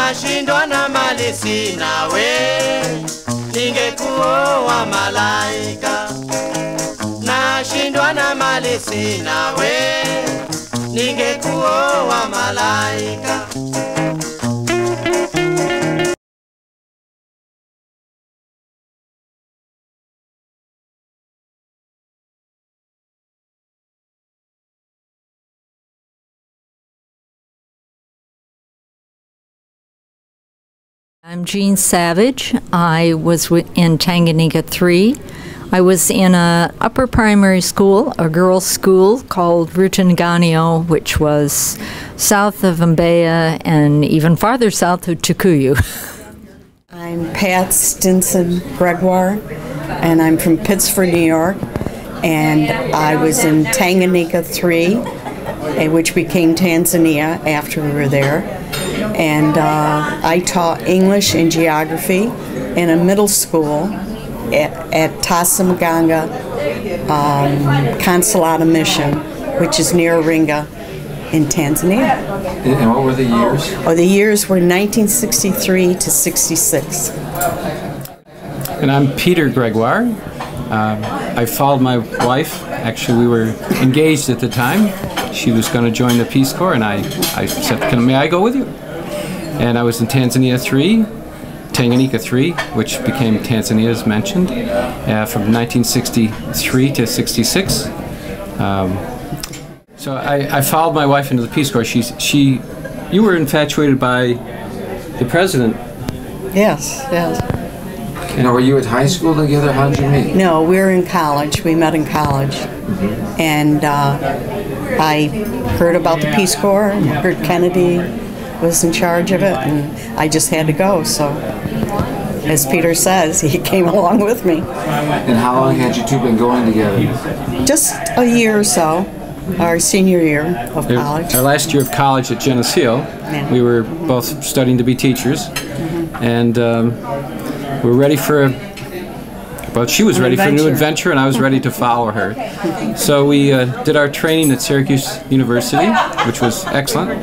nashindwa na mali sina we, ningekuoa malaika. Nashindwa na mali sina we, ningekuoa malaika. I'm Jean Savage. I was in Tanganyika 3. I was in a upper primary school, a girls' school called Rutanganio, which was south of Mbeya and even farther south of Tukuyu. I'm Pat Stinson Gregoire, and I'm from Pittsford, New York. And I was in Tanganyika 3, which became Tanzania after we were there. And I taught English and geography in a middle school at Tasamaganga Consolata Mission, which is near Iringa in Tanzania. And what were the years? Oh, the years were 1963 to 66. And I'm Peter Gregoire. I followed my wife. Actually, we were engaged at the time. She was going to join the Peace Corps, and I said, may I go with you? And I was in Tanzania 3, Tanganyika 3, which became Tanzania, as mentioned, from 1963 to 66. So I followed my wife into the Peace Corps. You were infatuated by the president. Yes, yes. And were you at high school together? How did you meet? No, we were in college. We met in college. Mm-hmm. And I heard about the Peace Corps and heard Kennedy was in charge of it, and I just had to go. So, as Peter says, he came along with me. And how long had you two been going together? Just a year or so, our senior year of college. Our last year of college at Geneseo, yeah. We were both studying to be teachers, and we were ready for she was ready for a new adventure, and I was ready to follow her. So we did our training at Syracuse University, which was excellent.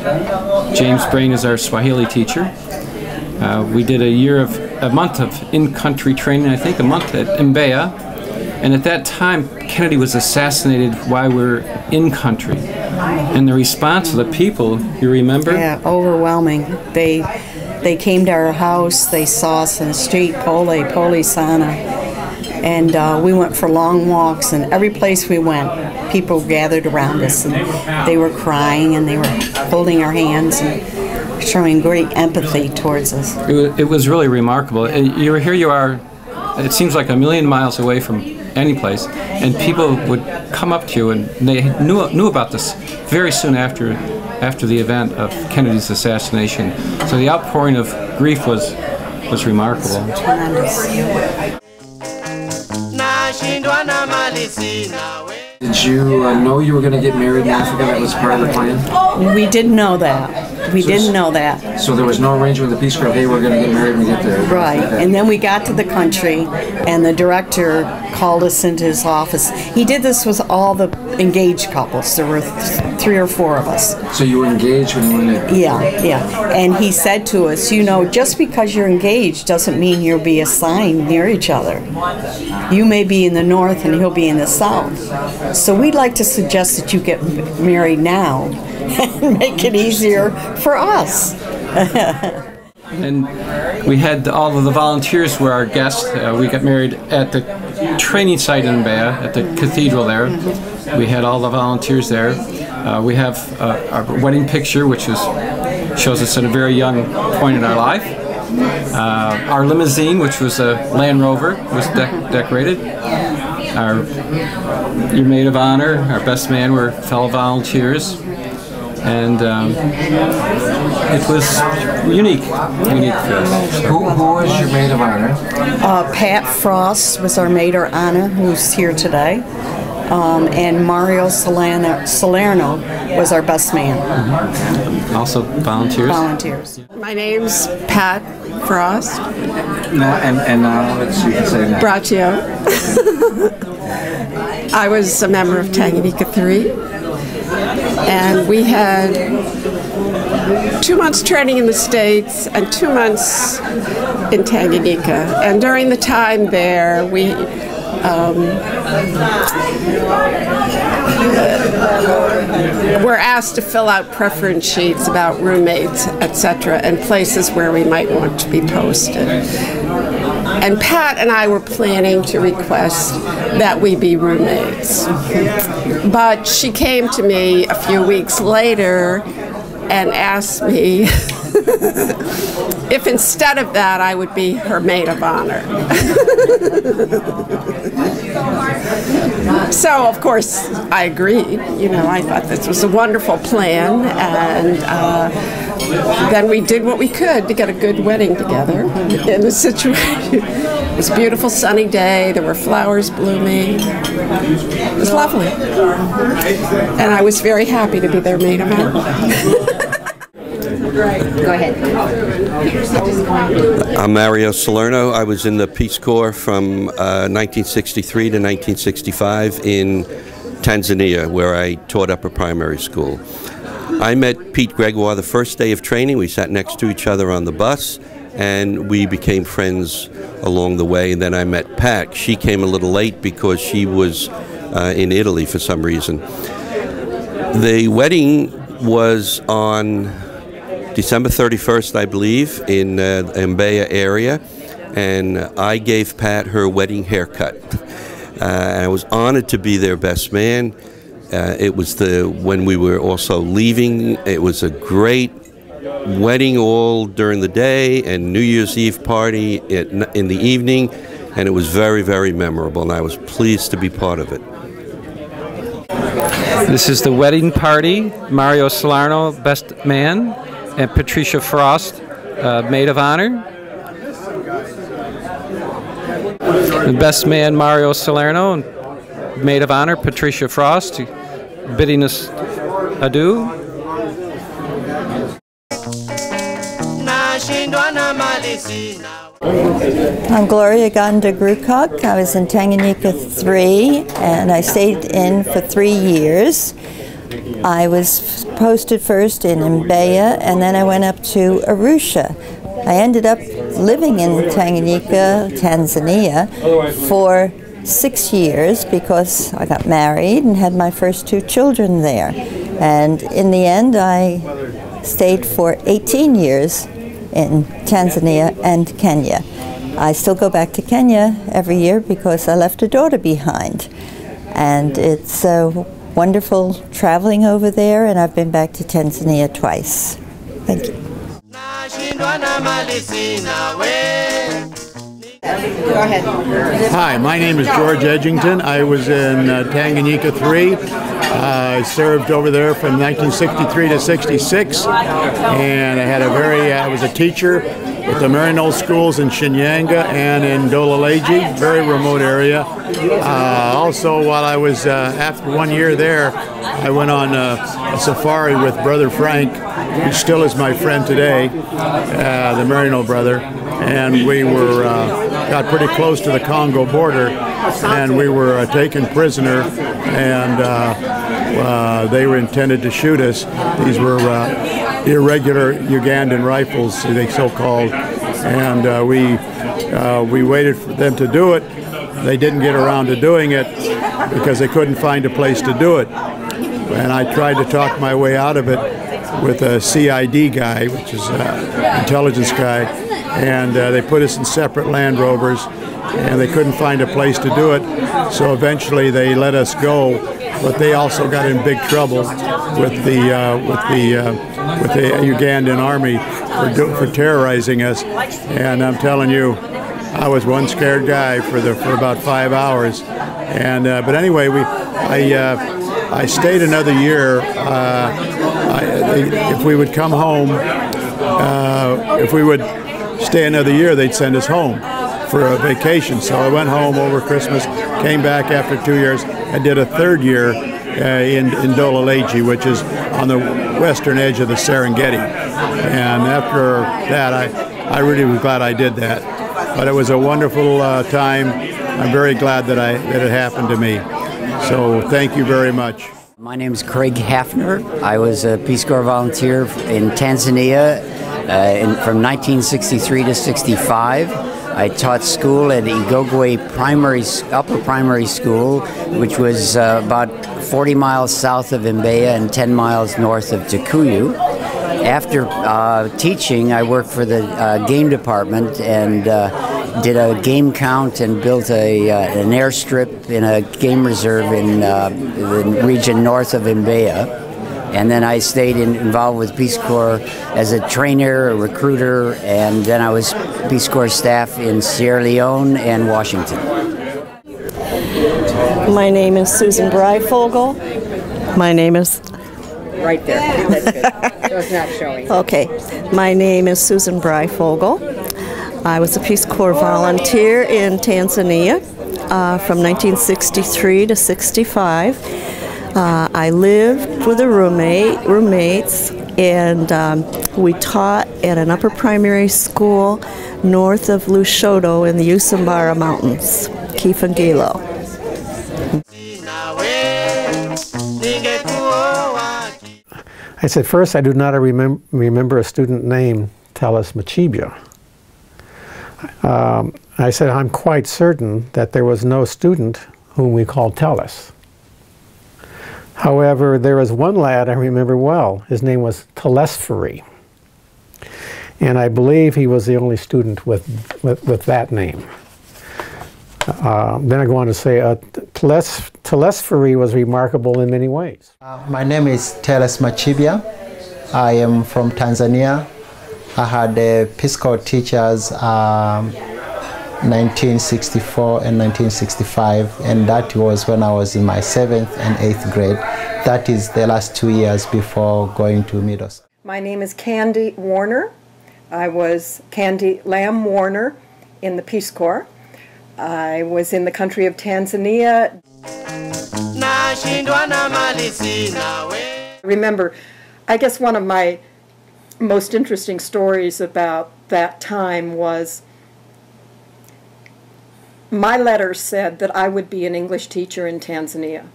James Brain is our Swahili teacher. We did a month of in-country training, I think, a month at Mbeya. And at that time, Kennedy was assassinated while we were in-country. And the response of the people, you remember? Yeah, overwhelming. They came to our house, they saw us in the street, Pole Sana. And we went for long walks, and every place we went, people gathered around us, and they were crying, and they were holding our hands and showing great empathy towards us. It was really remarkable. Here you are, it seems like a million miles away from any place, and people would come up to you, and they knew about this very soon after the event of Kennedy's assassination. So the outpouring of grief was remarkable. Tremendous. Did you know you were going to get married in Africa? That was part of the plan? We didn't know that. We didn't know that. So there was no arrangement with the Peace Corps, hey, we're going to get married when we get there. Right. And then we got to the country, and the director called us into his office. He did this with all the engaged couples. There were 3 or 4 of us. So you were engaged when you went in? Yeah, yeah. And he said to us, you know, just because you're engaged doesn't mean you'll be assigned near each other. You may be in the north and he'll be in the south. So we'd like to suggest that you get married now and make it easier for us. And we had all of the volunteers were our guests. We got married at the training site in Mbeya, at the cathedral there. We had all the volunteers there. We have our wedding picture, which shows us at a very young point in our life. Our limousine, which was a Land Rover, was decorated. Your maid of honor, our best man, were fellow volunteers. And it was unique for us. Who was your maid of honor? Pat Frost was our maid of honor, who's here today. And Mario Salerno was our best man. Mm-hmm. Also volunteers? Volunteers. My name's Pat Frost. Let's see, you can say that. Braccio. I was a member of Tanganyika 3. And we had 2 months training in the States and 2 months in Tanganyika. And during the time there, we were asked to fill out preference sheets about roommates, etc., and places where we might want to be posted. And Pat and I were planning to request that we be roommates. But she came to me a few weeks later and asked me if instead of that I would be her maid of honor. So, of course, I agreed. You know, I thought this was a wonderful plan, and then we did what we could to get a good wedding together in the situation. It was a beautiful sunny day. There were flowers blooming. It was lovely. And I was very happy to be their maid of honor. Go ahead. I'm Mario Salerno. I was in the Peace Corps from 1963 to 1965 in Tanzania, where I taught upper primary school. I met Pete Gregoire the first day of training. We sat next to each other on the bus, and we became friends along the way. And then I met Pat. She came a little late because she was in Italy for some reason. The wedding was on December 31st, I believe, in the Mbeya area, and I gave Pat her wedding haircut. I was honored to be their best man. It was when we were also leaving. It was a great wedding all during the day and New Year's Eve party in the evening, and it was very, very memorable, and I was pleased to be part of it. This is the wedding party. Mario Salerno, best man, and Patricia Frost, maid of honor. The best man, Mario Salerno, and maid of honor, Patricia Frost, bidding us adieu. I'm Gloria Ganda Grukok. I was in Tanganyika 3, and I stayed in for 3 years. I was posted first in Mbeya, and then I went up to Arusha. I ended up living in Tanganyika, Tanzania, for 6 years because I got married and had my first 2 children there. And in the end, I stayed for 18 years in Tanzania and Kenya. I still go back to Kenya every year because I left a daughter behind. And it's wonderful traveling over there, and I've been back to Tanzania twice. Thank you. Go ahead. Hi, my name is George Edgington. I was in Tanganyika 3. I served over there from 1963 to 66, and I was a teacher with the Maryknoll schools in Shinyanga and in Doleleji, very remote area. Also, while I was, after 1 year there, I went on a safari with Brother Frank, who still is my friend today, the Maryknoll brother, and we got pretty close to the Congo border, and we were taken prisoner, and they were intended to shoot us. These were irregular Ugandan rifles, they so-called, and we waited for them to do it. They didn't get around to doing it because they couldn't find a place to do it. And I tried to talk my way out of it with a CID guy, which is an intelligence guy, and they put us in separate Land Rovers, and they couldn't find a place to do it. So eventually they let us go, but they also got in big trouble with the Ugandan army for terrorizing us. And I'm telling you, I was one scared guy for about 5 hours. And but anyway, I stayed another year. If we would come home, if we would stay another year, they'd send us home for a vacation. So I went home over Christmas, came back after 2 years, and did a third year in Doleleji, which is on the western edge of the Serengeti. And after that, I really was glad I did that. But it was a wonderful time. I'm very glad that it happened to me. So thank you very much. My name is Craig Hafner. I was a Peace Corps volunteer in Tanzania from 1963 to 65. I taught school at Igogwe Upper Primary School, which was about 40 miles south of Mbeya and 10 miles north of Tukuyu. After teaching, I worked for the game department and did a game count and built an airstrip in a game reserve in the region north of Mbeya. And then I stayed involved with Peace Corps as a trainer, a recruiter, and then I was Peace Corps staff in Sierra Leone and Washington. My name is Susan Breifogel. My name is... Right there. That's good. So it's not showing. Okay. My name is Susan Breifogel. I was a Peace Corps volunteer in Tanzania from 1963 to 65. I lived with roommates, and we taught at an upper primary school north of Lushoto in the Usambara Mountains, Kifangilo. I said, first, I do not remember a student named Teles Machibia. I said, I'm quite certain that there was no student whom we called Teles. However, there was one lad I remember well. His name was Telesphore. And I believe he was the only student with that name. Then I go on to say, Telesphore was remarkable in many ways. My name is Teles Machibia. I am from Tanzania. I had Peace Corps teachers 1964 and 1965, and that was when I was in my 7th and 8th grade. That is the last 2 years before going to middle school. My name is Candy Warner. I was Candy Lamb Warner in the Peace Corps. I was in the country of Tanzania. Remember, I guess one of my most interesting stories about that time was my letter said that I would be an English teacher in Tanzania.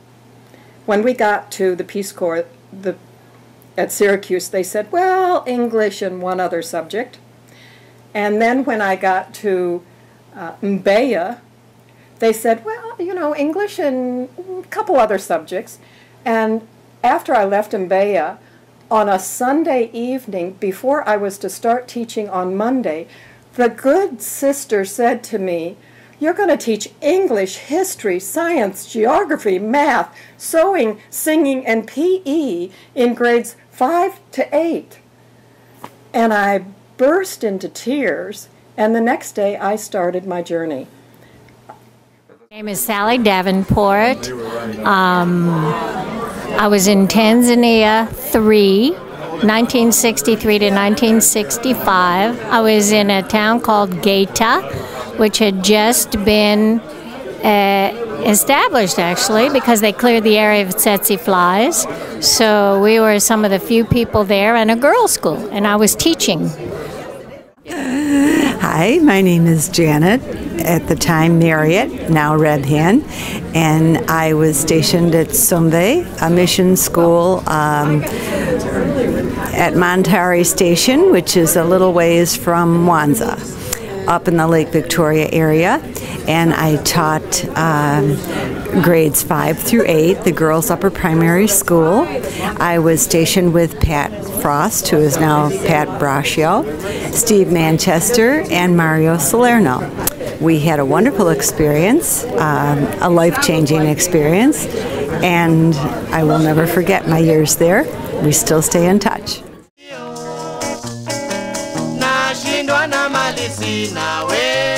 When we got to the Peace Corps at Syracuse, they said, well, English and one other subject. And then when I got to Mbeya, they said, well, you know, English and a couple other subjects. And after I left Mbeya, on a Sunday evening, before I was to start teaching on Monday, the good sister said to me, you're going to teach English, history, science, geography, math, sewing, singing, and PE in grades 5 to 8. And I burst into tears, and the next day I started my journey. My name is Sally Davenport. I was in Tanzania 1963 to 1965. I was in a town called Geita, which had just been established, actually, because they cleared the area of tsetse flies. So we were some of the few people there, and a girls' school, and I was teaching. Hi, my name is Janet, at the time Marriott, now Red Hen, and I was stationed at Sombe, a mission school at Montari Station, which is a little ways from Mwanza, up in the Lake Victoria area, and I taught grades 5 through 8, the girls' upper primary school. I was stationed with Pat Frost, who is now Pat Braccio, Steve Manchester, and Mario Salerno. We had a wonderful experience, a life-changing experience, and I will never forget my years there. We still stay in touch. Nashindwa na mali sina we